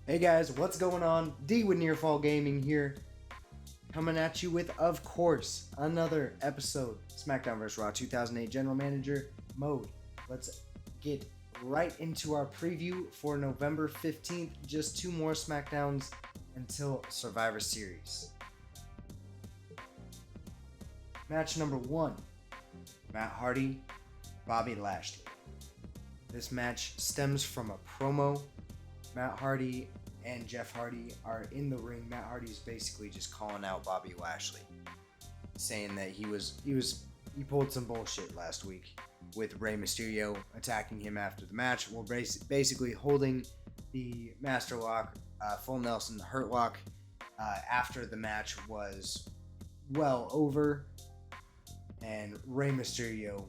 Hey guys, what's going on? D with NearFallGaming here, coming at you with, of course, another episode, Smackdown vs. Raw 2008 General Manager mode. Let's get right into our preview for November 15th. Just 2 more Smackdowns until Survivor Series. Match number 1, Matt Hardy, Bobby Lashley. This match stems from a promo. Matt Hardy and Jeff Hardy are in the ring. Matt Hardy's basically just calling out Bobby Lashley, saying that he pulled some bullshit last week with Rey Mysterio attacking him after the match. We're basically holding the Master Lock, Full Nelson Hurt Lock after the match was well over, and Rey Mysterio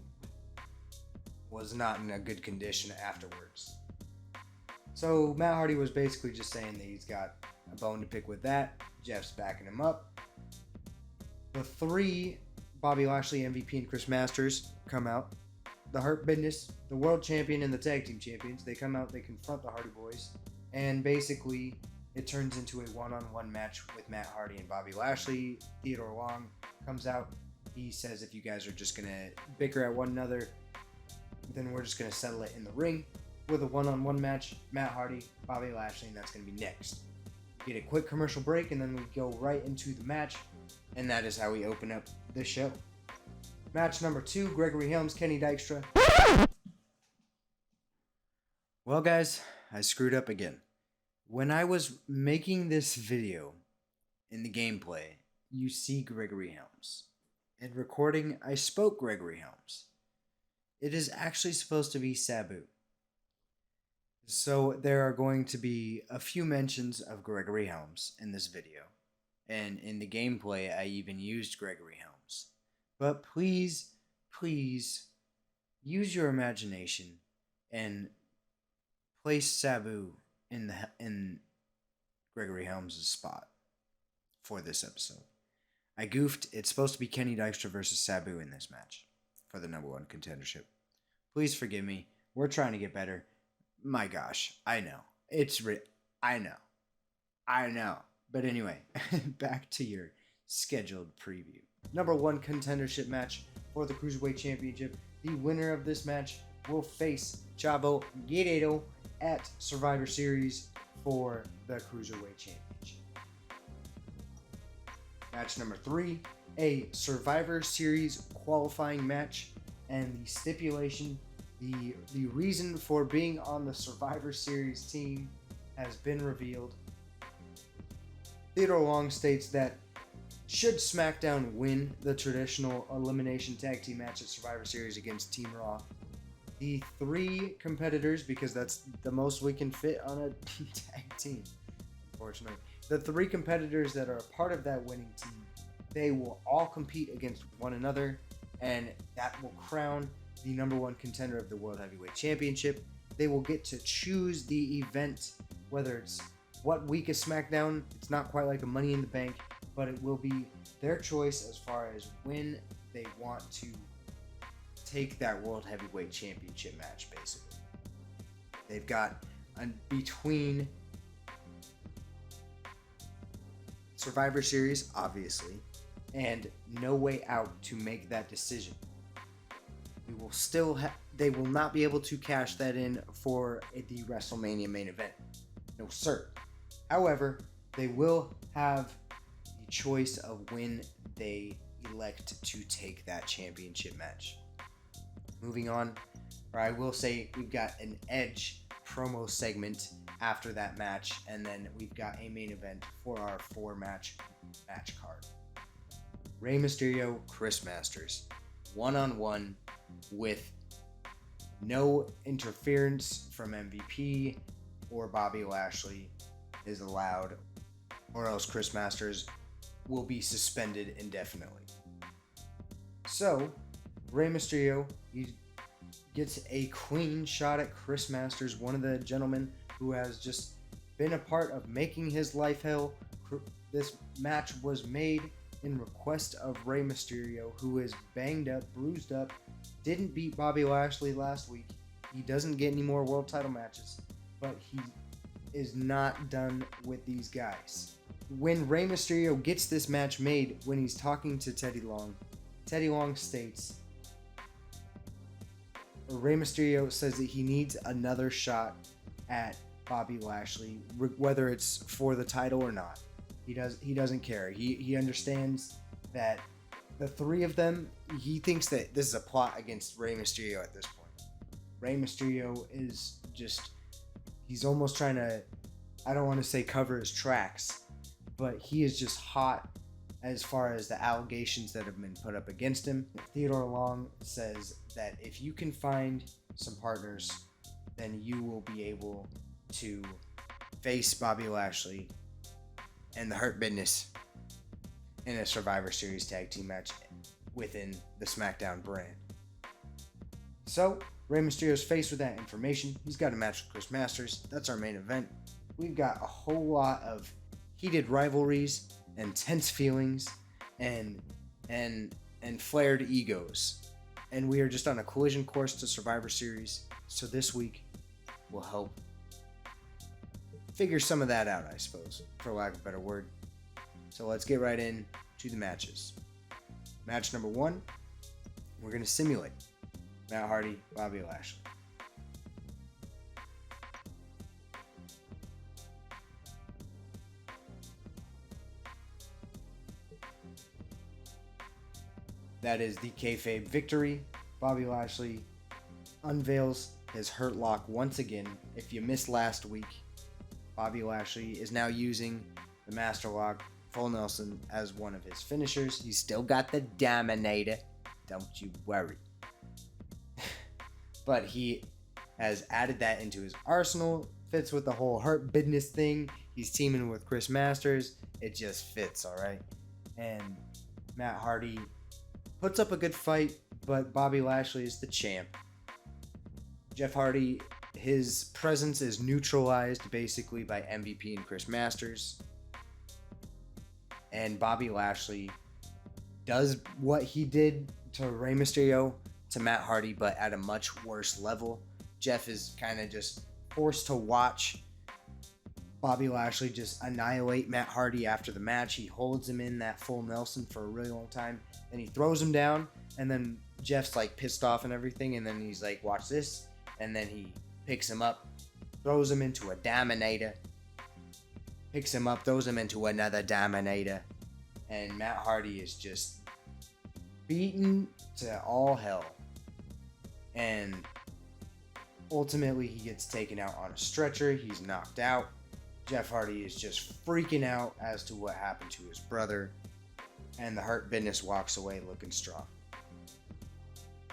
was not in a good condition afterwards. So Matt Hardy was basically just saying that he's got a bone to pick with that. Jeff's backing him up. The 3, Bobby Lashley, MVP, and Chris Masters, come out. The Hurt Business, the World Champion, and the Tag Team Champions, they come out, they confront the Hardy Boys, and basically it turns into a one-on-one match with Matt Hardy and Bobby Lashley. Theodore Long comes out. He says if you guys are just going to bicker at one another, then we're just going to settle it in the ring with a one-on-one match, Matt Hardy, Bobby Lashley, and that's going to be next. Get a quick commercial break, and then we go right into the match, and that is how we open up the show. Match number 2, Gregory Helms, Kenny Dykstra. Well, guys, I screwed up again. When I was making this video in the gameplay, you see Gregory Helms. In recording, I spoke Gregory Helms. It is actually supposed to be Sabu. So there are going to be a few mentions of Gregory Helms in this video. And in the gameplay, I even used Gregory Helms. But please, please, use your imagination and place Sabu in Gregory Helms' spot for this episode. I goofed. It's supposed to be Kenny Dykstra versus Sabu in this match for the number 1 contendership. Please forgive me. We're trying to get better. My gosh, I know. I know. But anyway, back to your scheduled preview. Number 1 contendership match for the Cruiserweight Championship. The winner of this match will face Chavo Guerrero at Survivor Series for the Cruiserweight Championship. Match number 3, a Survivor Series qualifying match, and the stipulation, the reason for being on the Survivor Series team has been revealed. Theodore Long states that should SmackDown win the traditional elimination tag team match at Survivor Series against Team Raw, the 3 competitors, because that's the most we can fit on a tag team, unfortunately, the 3 competitors that are a part of that winning team, they will all compete against one another, and that will crown the number 1 contender of the World Heavyweight Championship. They will get to choose the event, whether it's what week is SmackDown. It's not quite like a Money in the Bank, but it will be their choice as far as when they want to take that World Heavyweight Championship match, basically. They've got between Survivor Series, obviously, and No Way Out to make that decision. We will still they will not be able to cash that in for the WrestleMania main event. No, sir. However, they will have the choice of when they elect to take that championship match. Moving on, or I will say we've got an Edge promo segment after that match, and then we've got a main event for our 4-match card. Rey Mysterio, Chris Masters, one-on-one with no interference from MVP or Bobby Lashley is allowed, or else Chris Masters will be suspended indefinitely. So, Rey Mysterio, he gets a clean shot at Chris Masters, one of the gentlemen who has just been a part of making his life hell. This match was made in request of Rey Mysterio, who is banged up, bruised up, didn't beat Bobby Lashley last week. He doesn't get any more world title matches, but he is not done with these guys. When Rey Mysterio gets this match made, when he's talking to Teddy Long states, Rey Mysterio says that he needs another shot at Bobby Lashley, whether it's for the title or not. He doesn't care. He understands that the three of them, he thinks that this is a plot against Rey Mysterio at this point. Rey Mysterio is just, he's almost trying to, I don't want to say cover his tracks, but he is just hot as far as the allegations that have been put up against him. Theodore Long says that if you can find some partners, then you will be able to face Bobby Lashley and the Hurt Business in a Survivor Series tag team match within the Smackdown brand. So, Rey Mysterio's faced with that information. He's got a match with Chris Masters. That's our main event. We've got a whole lot of heated rivalries and tense feelings and flared egos. And we are just on a collision course to Survivor Series. So this week will help figure some of that out, I suppose, for lack of a better word. So let's get right in to the matches. Match number 1, we're going to simulate Matt Hardy, Bobby Lashley. That is the kayfabe victory. Bobby Lashley unveils his Hurt Lock once again. If you missed last week, Bobby Lashley is now using the Master Lock, Full Nelson, as one of his finishers. He's still got the Dominator. Don't you worry. But he has added that into his arsenal. Fits with the whole Hurt Business thing. He's teaming with Chris Masters. It just fits, alright? And Matt Hardy puts up a good fight, but Bobby Lashley is the champ. Jeff Hardy, his presence is neutralized basically by MVP and Chris Masters. And Bobby Lashley does what he did to Rey Mysterio to Matt Hardy, but at a much worse level. Jeff is kind of just forced to watch Bobby Lashley just annihilate Matt Hardy after the match. He holds him in that Full Nelson for a really long time. Then he throws him down, and then Jeff's like pissed off and everything, and then he's like, watch this. And then he picks him up, throws him into a Dominator, picks him up, throws him into another Dominator, and Matt Hardy is just beaten to all hell. And ultimately, he gets taken out on a stretcher. He's knocked out. Jeff Hardy is just freaking out as to what happened to his brother. And the Hurt Business walks away looking strong.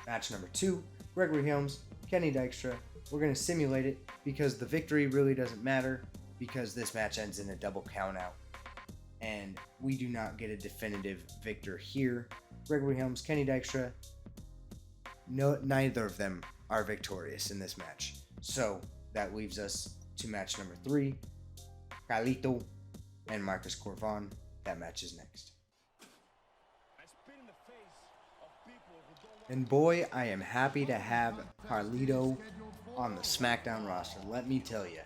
Match number 2, Gregory Helms, Kenny Dykstra. We're going to simulate it because the victory really doesn't matter because this match ends in a double countout. And we do not get a definitive victor here. Gregory Helms, Kenny Dykstra, neither of them are victorious in this match. So that leaves us to match number 3, Carlito and Marcus Corvon. That match is next. And boy, I am happy to have Carlito on the Smackdown roster. Let me tell you,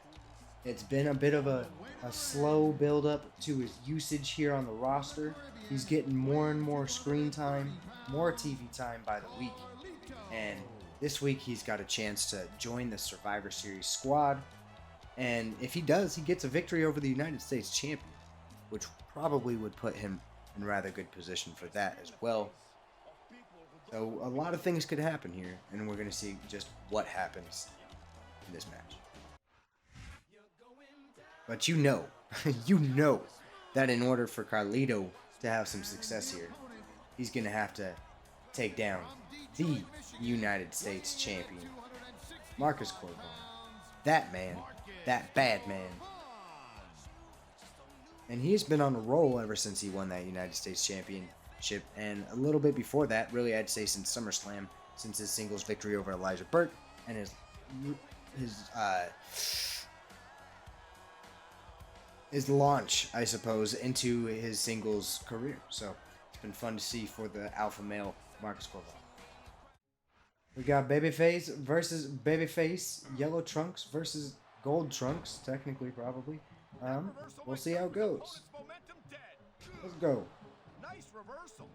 it's been a bit of a slow build up to his usage here on the roster. He's getting more and more screen time, more TV time by the week. And this week he's got a chance to join the Survivor Series squad. And if he does, he gets a victory over the United States champion, which probably would put him in rather good position for that as well. So a lot of things could happen here, and we're going to see just what happens in this match. But you know that in order for Carlito to have some success here, he's going to have to take down the United States champion, Marcus Corvon. That man, that bad man. And he's been on a roll ever since he won that United States championship, and a little bit before that, really I'd say since SummerSlam, since his singles victory over Elijah Burke and his launch, I suppose, into his singles career. So it's been fun to see for the alpha male Marcus Corvon. We got Babyface versus Babyface, Yellow Trunks versus gold trunks, technically, probably. We'll see how it goes. Let's go. Nice reversal.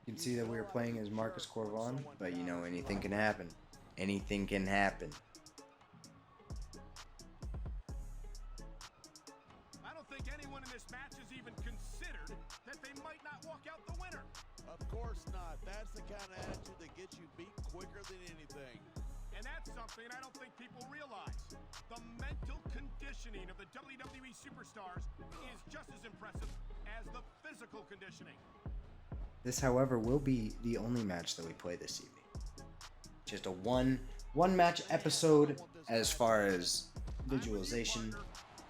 You can see that we were playing as Marcus Corvon, but you know, anything can happen. Anything can happen. I don't think anyone in this match has even considered that they might not walk out the winner. Of course not. That's the kind of attitude that gets you beat quicker than anything. And that's something I don't think people realize. The mental conditioning of the WWE superstars is just as impressive as the physical conditioning. This, however, will be the only match that we play this evening. Just a one match episode as far as visualization.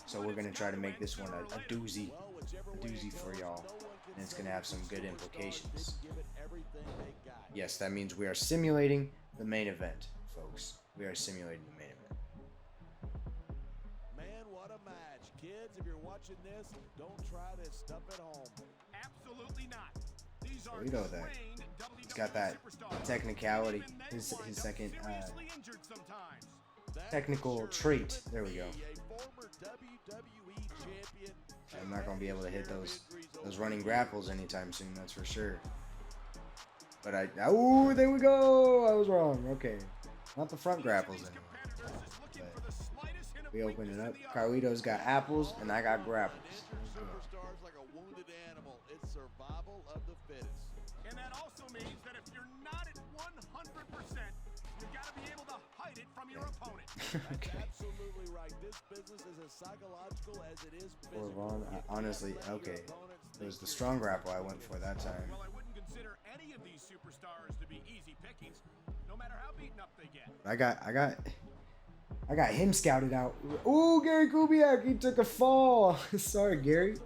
So we're gonna try to make this one a doozy for y'all, and it's gonna have some good implications. Yes, that means we are simulating the main event, folks. We are simulating the main event. Man, what a match. Kids, if you're watching this, don't try this stuff at home. Absolutely not. These are You know that he's got that technicality. His second technical trait. There we go. I'm not gonna be able to hit those running grapples anytime soon. That's for sure. But oh, there we go. I was wrong. Okay, not the front grapples anymore. But we open it up. Carlito's got apples, and I got grapples. Superstars like a wounded animal. It's survival of the fittest. And that also means that if you're not at 100%, you've got to be able to hide it from your opponent. Okay. Absolutely right. This business is as psychological as it is physical. Corvon, honestly, okay. It was the strong grapple I went for that time. Well, I wouldn't consider any of these superstars to be easy pickings, no matter how beaten up they get. I got him scouted out. Ooh, Gary Kubiak, he took a fall. Sorry, Gary.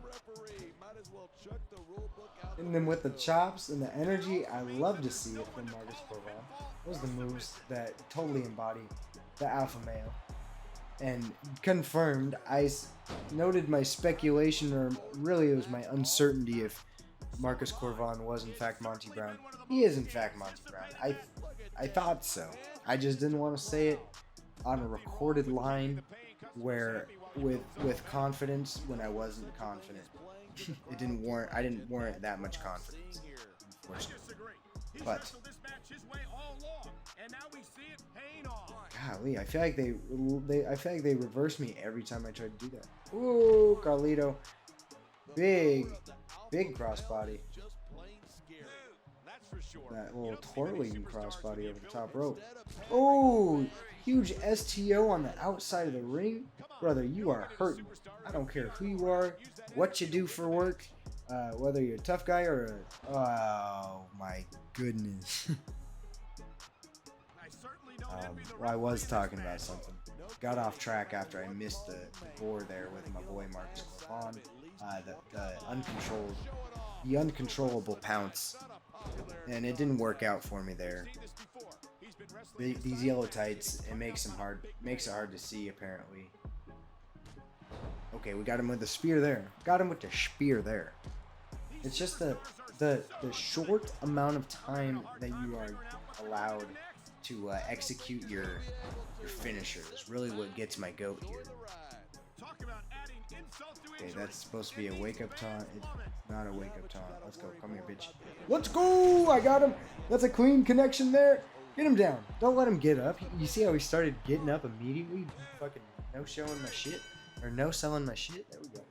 And then with the chops and the energy, I love to see it from Marcus Corvon. Those are the moves that totally embody the alpha male. And confirmed, I noted my speculation, or really it was my uncertainty, if Marcus Corvon was in fact Monty Brown. He is in fact Monty Brown. I thought so. I just didn't want to say it on a recorded line where with confidence when I wasn't confident. I didn't warrant that much confidence, unfortunately. But golly, I feel like they reverse me every time I try to do that. Ooh, Carlito, big crossbody. That little twirling crossbody over the top rope. Oh, huge STO on the outside of the ring. Brother, you are hurting. I don't care who you are, what you do for work, whether you're a tough guy or oh my goodness. Well, I was talking about something. Got off track after I missed the board there with my boy Marcus Corvon. The uncontrollable pounce, and it didn't work out for me there. These yellow tights, it makes it hard to see apparently. Okay, we got him with the spear there. Got him with the spear there. It's just the short amount of time that you are allowed to execute your finisher is really what gets my goat here. Okay, that's supposed to be a wake-up taunt. It's not a wake-up taunt. Let's go. Come here, bitch. Let's go! I got him. That's a clean connection there. Get him down. Don't let him get up. You see how he started getting up immediately? Fucking no-showing my shit. Or no-selling my shit? There we go.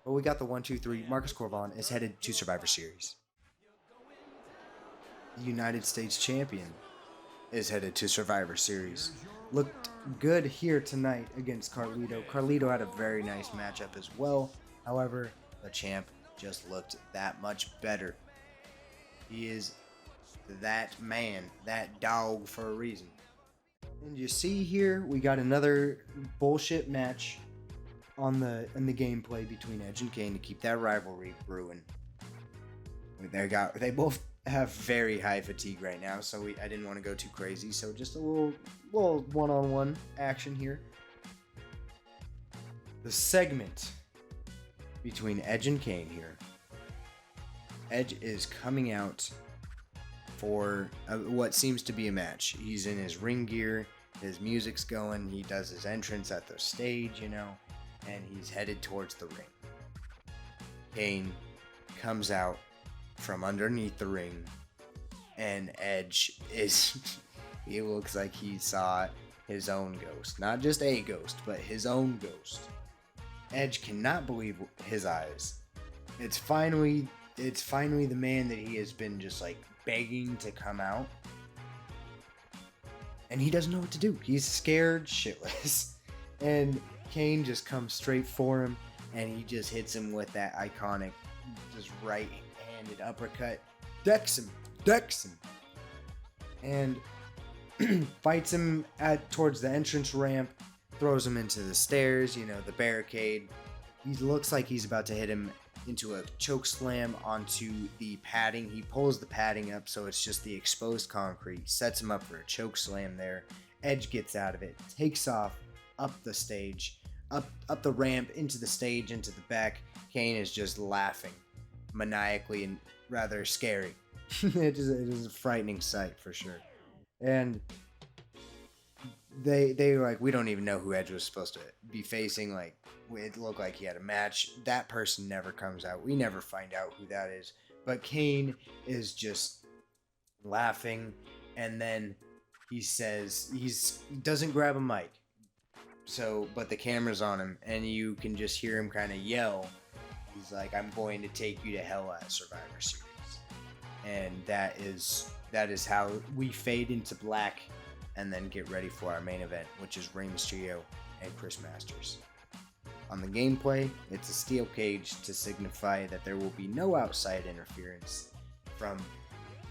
Well, we got the 1, 2, 3. Marcus Corvon is headed to Survivor Series. The United States champion is headed to Survivor Series. Looked good here tonight against Carlito. Carlito had a very nice matchup as well. However, the champ just looked that much better. He is that man, that dog for a reason. And you see here, we got another bullshit match in the gameplay between Edge and Kane to keep that rivalry brewing. They both have very high fatigue right now, so I didn't want to go too crazy, so just a little one-on-one action here. The segment between Edge and Kane here. Edge is coming out for what seems to be a match. He's in his ring gear. His music's going. He does his entrance at the stage, and he's headed towards the ring. Kane comes out from underneath the ring, and Edge is... he looks like he saw his own ghost. Not just a ghost, but his own ghost. Edge cannot believe his eyes. It's finally the man that he has been just like begging to come out. And he doesn't know what to do. He's scared shitless. And Kane just comes straight for him, and he just hits him with that iconic just right-handed uppercut. Decks him. And fights him towards the entrance ramp, throws him into the stairs, the barricade. He looks like he's about to hit him into a choke slam onto the padding. He pulls the padding up so it's just the exposed concrete, sets him up for a choke slam there. Edge gets out of it, takes off up the stage, up the ramp, into the stage, into the back. Kane is just laughing maniacally and rather scary. It is a frightening sight for sure. And they were like, we don't even know who Edge was supposed to be facing. Like, it looked like he had a match. That person never comes out. We never find out who that is. But Kane is just laughing, and then he says he doesn't grab a mic. But the camera's on him, and you can just hear him kind of yell. He's like, "I'm going to take you to hell at Survivor Series," and that is how we fade into black. And then get ready for our main event, which is Rey Mysterio and Chris Masters. On the gameplay, it's a steel cage to signify that there will be no outside interference from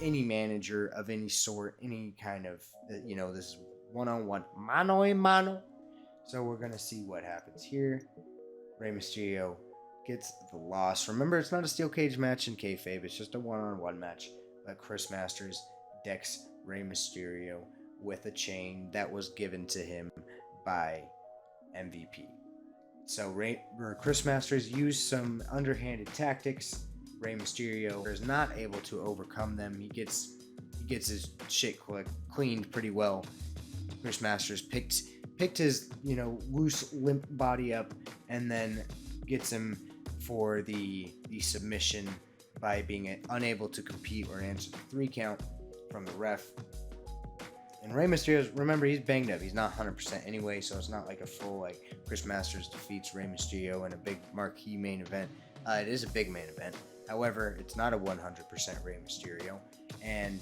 any manager of any sort, any kind of, this is one-on-one, mano a mano. So we're going to see what happens here. Rey Mysterio gets the loss. Remember, it's not a steel cage match in kayfabe, it's just a one-on-one match. But Chris Masters decks Rey Mysterio with a chain that was given to him by MVP. So Chris Masters used some underhanded tactics. Rey Mysterio is not able to overcome them. He gets his shit cleaned pretty well. Chris Masters picked his loose, limp body up, and then gets him for the submission by being unable to compete or answer the 3 count from the ref. And Rey Mysterio, remember, he's banged up. He's not 100% anyway, so it's not like a full, Chris Masters defeats Rey Mysterio in a big marquee main event. It is a big main event. However, it's not a 100% Rey Mysterio. And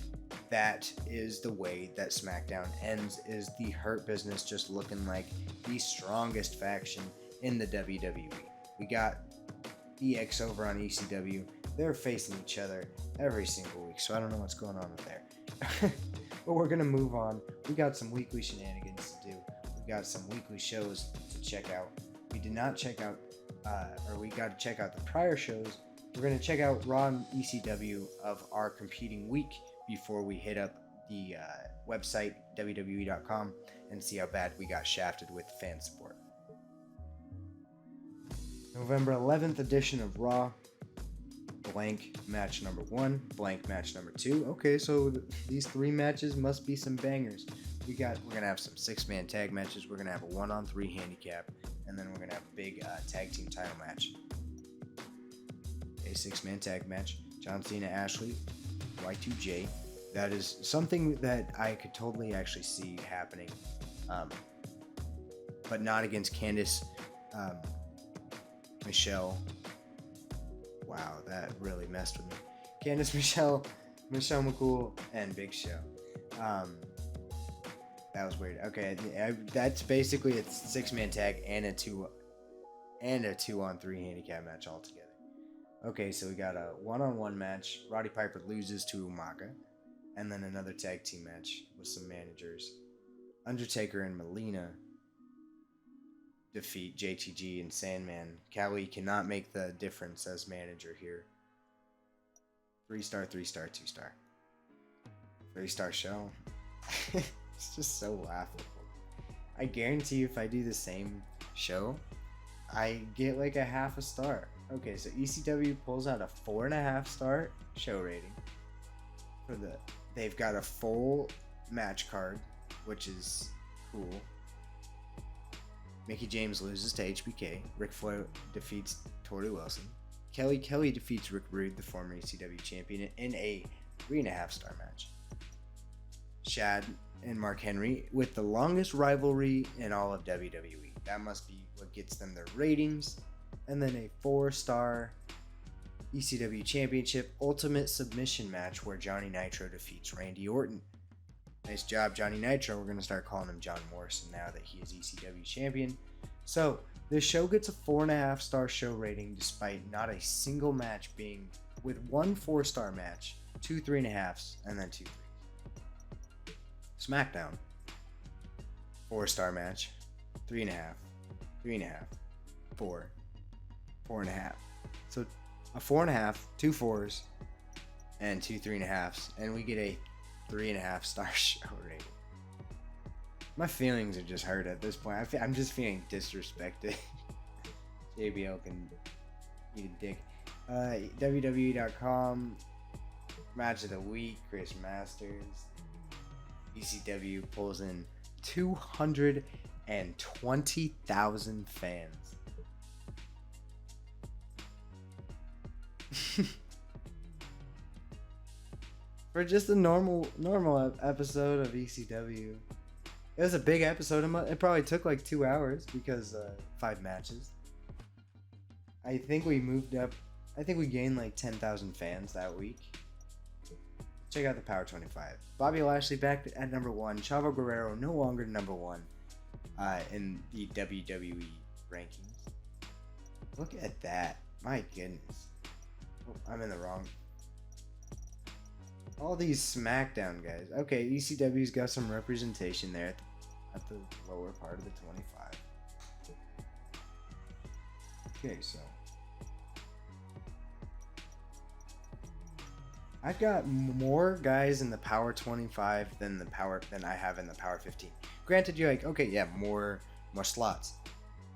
that is the way that Smackdown ends, is the Hurt Business just looking like the strongest faction in the WWE. We got EX over on ECW. They're facing each other every single week, so I don't know what's going on with there. But we're going to move on. We got some weekly shenanigans to do. We got some weekly shows to check out. We did not check out, we got to check out the prior shows. We're going to check out Raw and ECW of our competing week before we hit up the website, WWE.com, and see how bad we got shafted with fan support. November 11th edition of Raw. Blank match number 1, blank match number 2. Okay, so these 3 matches must be some bangers. We're gonna have some 6-man tag matches. We're gonna have a 1-on-3 handicap, and then we're gonna have a big tag team title match. A 6-man tag match. John Cena, Ashley, Y2J. That is something that I could totally actually see happening, but not against Candice, Michelle. Wow, that really messed with me. Candice, Michelle McCool, and Big Show. That was weird. Okay, that's basically a 6-man tag and a 2-on-3 handicap match altogether. Okay, so we got a 1-on-1 match. Roddy Piper loses to Umaga, and then another tag team match with some managers. Undertaker and Melina defeat JTG and Sandman. Cali cannot make the difference as manager here. 3-star, 3-star, 2-star. 3-star show. It's just so laughable. I guarantee you if I do the same show, I get like a half a star. Okay, so ECW pulls out a 4.5-star show rating. They've got a full match card, which is Cool. Mickey James loses to HBK. Ric Flair defeats Torrie Wilson. Kelly defeats Rick Rude, the former ECW champion, in a 3.5-star match. Shad and Mark Henry with the longest rivalry in all of WWE. That must be what gets them their ratings. And then a 4-star ECW Championship Ultimate Submission match where Johnny Nitro defeats Randy Orton. Nice job, Johnny Nitro. We're going to start calling him John Morrison now that he is ECW champion. So, this show gets a 4.5-star show rating despite not a single match being with one 4-star match, 2 3.5s, and then 2 3s. Smackdown. 4-star match, 3.5, 3.5, 4, 4.5. So, a 4.5, 2 4s, and 2 3.5s, and we get a 3.5-star show rating. My feelings are just hurt at this point. I'm just feeling disrespected. JBL can eat a dick. WWE.com match of the week. Chris Masters. ECW pulls in 220,000 fans. For just a normal episode of ECW. It was a big episode. It probably took like 2 hours because 5 matches. I think we moved up. I think we gained like 10,000 fans that week. Check out the Power 25. Bobby Lashley back at number 1. Chavo Guerrero no longer number 1 in the WWE rankings. Look at that. My goodness. Oh, I'm in the wrong. All these SmackDown guys. Okay, ECW's got some representation there at the lower part of the 25. Okay, so I've got more guys in the Power 25 than I have in the Power 15. Granted, you're like, okay, yeah, more slots,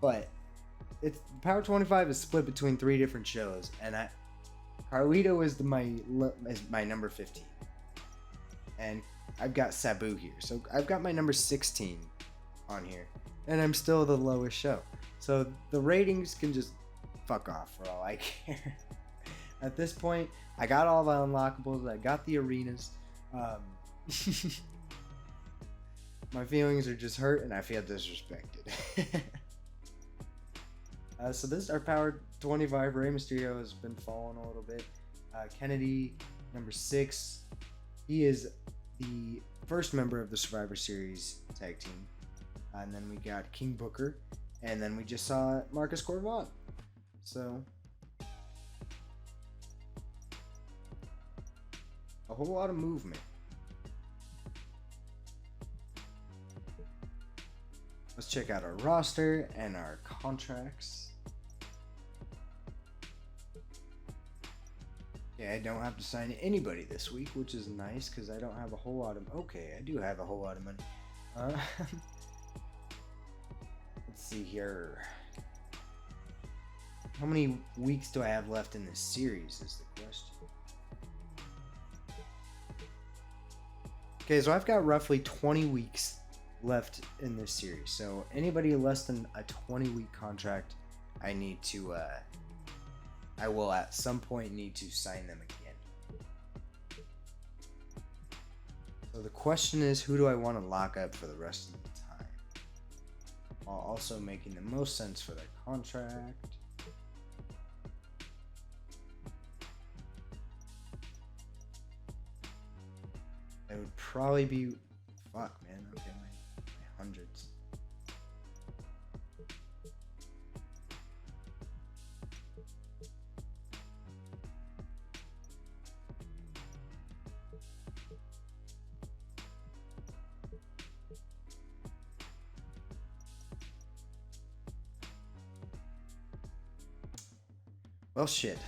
but it's Power 25 is split between 3 different shows, and Carlito is my number 15. And I've got Sabu here. So I've got my number 16 on here. And I'm still the lowest show. So the ratings can just fuck off for all I care. At this point, I got all the unlockables. I got the arenas. My feelings are just hurt and I feel disrespected. So this is our Power 25. Rey Mysterio has been falling a little bit. Kennedy, number 6. He is the first member of the Survivor Series tag team. And then we got King Booker. And then we just saw Marcus Corvon. So, a whole lot of movement. Let's check out our roster and our contracts. I don't have to sign anybody this week, which is nice because I don't have a whole lot of... Okay, I do have a whole lot of money. Let's see here. How many weeks do I have left in this series is the question. Okay, so I've got roughly 20 weeks left in this series. So anybody less than a 20-week contract, I need to... I will at some point need to sign them again. So the question is, who do I want to lock up for the rest of the time? While also making the most sense for their contract. It would probably be... Fuck, man. Okay, my hundreds. Well, shit.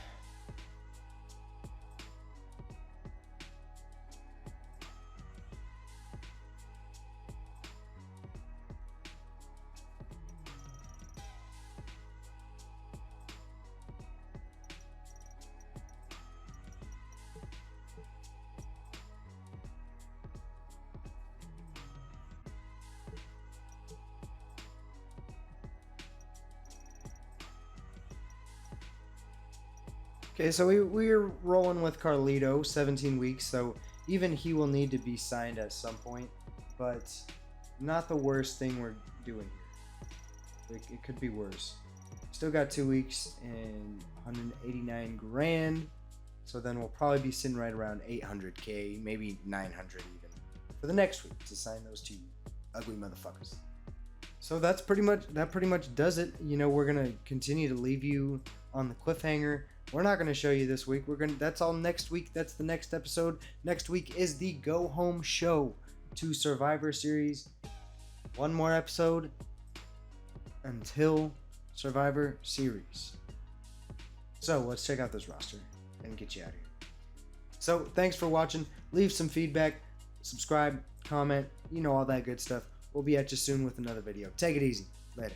Okay, so we're rolling with Carlito, 17 weeks, so even he will need to be signed at some point, but not the worst thing we're doing here. It could be worse. Still got 2 weeks and 189 grand, so then we'll probably be sitting right around 800k, maybe 900 even, for the next week to sign those two ugly motherfuckers. So that pretty much does it. You know, we're gonna continue to leave you on the cliffhanger. We're not gonna show you this week. That's all next week. That's the next episode. Next week is the go home show to Survivor Series. One more episode until Survivor Series. So let's check out this roster and get you out of here. So thanks for watching. Leave some feedback, subscribe, comment, you know, all that good stuff. We'll be at you soon with another video. Take it easy. Later.